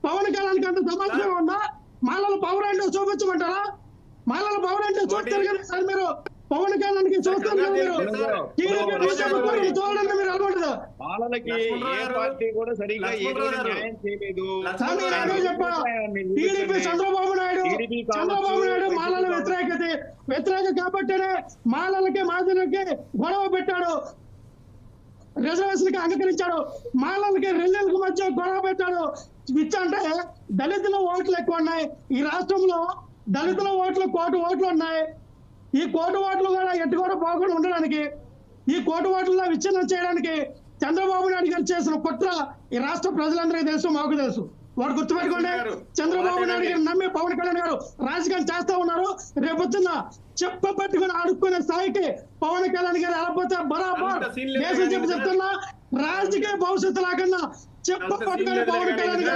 పవన్ కళ్యాణ్ అంత సమాచారం ఉందా? మాలల పవర్ అంటే చూపించమంటారా? మాలల పవర్ అంటే చూస్తారు కదా సార్ మీరు. పవన్ కళ్యాణ్ కి చూస్తారు కదా మీరు. చూడండి మీరు అలవాటు. మాలలకి ఏ పార్టీ కూడా సరిగ్గా న్యాయం చేయలేదు. అదే చెప్పా. టీడీపీ చంద్రబాబు నాయుడు మాలల వ్యతిరేక కాబట్టినే మాలలకి మాదిలకి గొడవ పెట్టాడు, రిజర్వేషన్ కి అంగీకరించాడు. మాలలకి రెల్లెలకు మధ్య గొడవ పెట్టాడు. అంటే దళితుల ఓట్లు ఎక్కువ ఉన్నాయి ఈ రాష్ట్రంలో. దళితుల ఓట్లు 1 కోటి ఓట్లు ఉన్నాయి. ఈ 1 కోటి ఓట్లు కూడా ఎట్టు కూడా పోకుండా ఉండడానికి, ఈ 1 కోటి ఓట్లలో విచ్ఛిన్నం చేయడానికి చంద్రబాబు నాయుడు గారు చేసిన కుట్ర ఈ రాష్ట్ర ప్రజలందరికీ తెలుసు, మాకు తెలుసు. వాడు గుర్తుపెట్టుకోండి. చంద్రబాబు నాయుడు గారు నమ్మి పవన్ కళ్యాణ్ గారు రాజకీయం చేస్తా ఉన్నారు. రేపొచ్చిన చెప్ప పట్టుకుని ఆడుకునే స్థాయికి పవన్ కళ్యాణ్ గారు వెళ్ళకపోతే బరాబర్ దేశం చెప్తున్నా రాజకీయ భవిష్యత్తు లేకుండా చెప్ప పట్టుకుని పవన్ కళ్యాణ్ గారు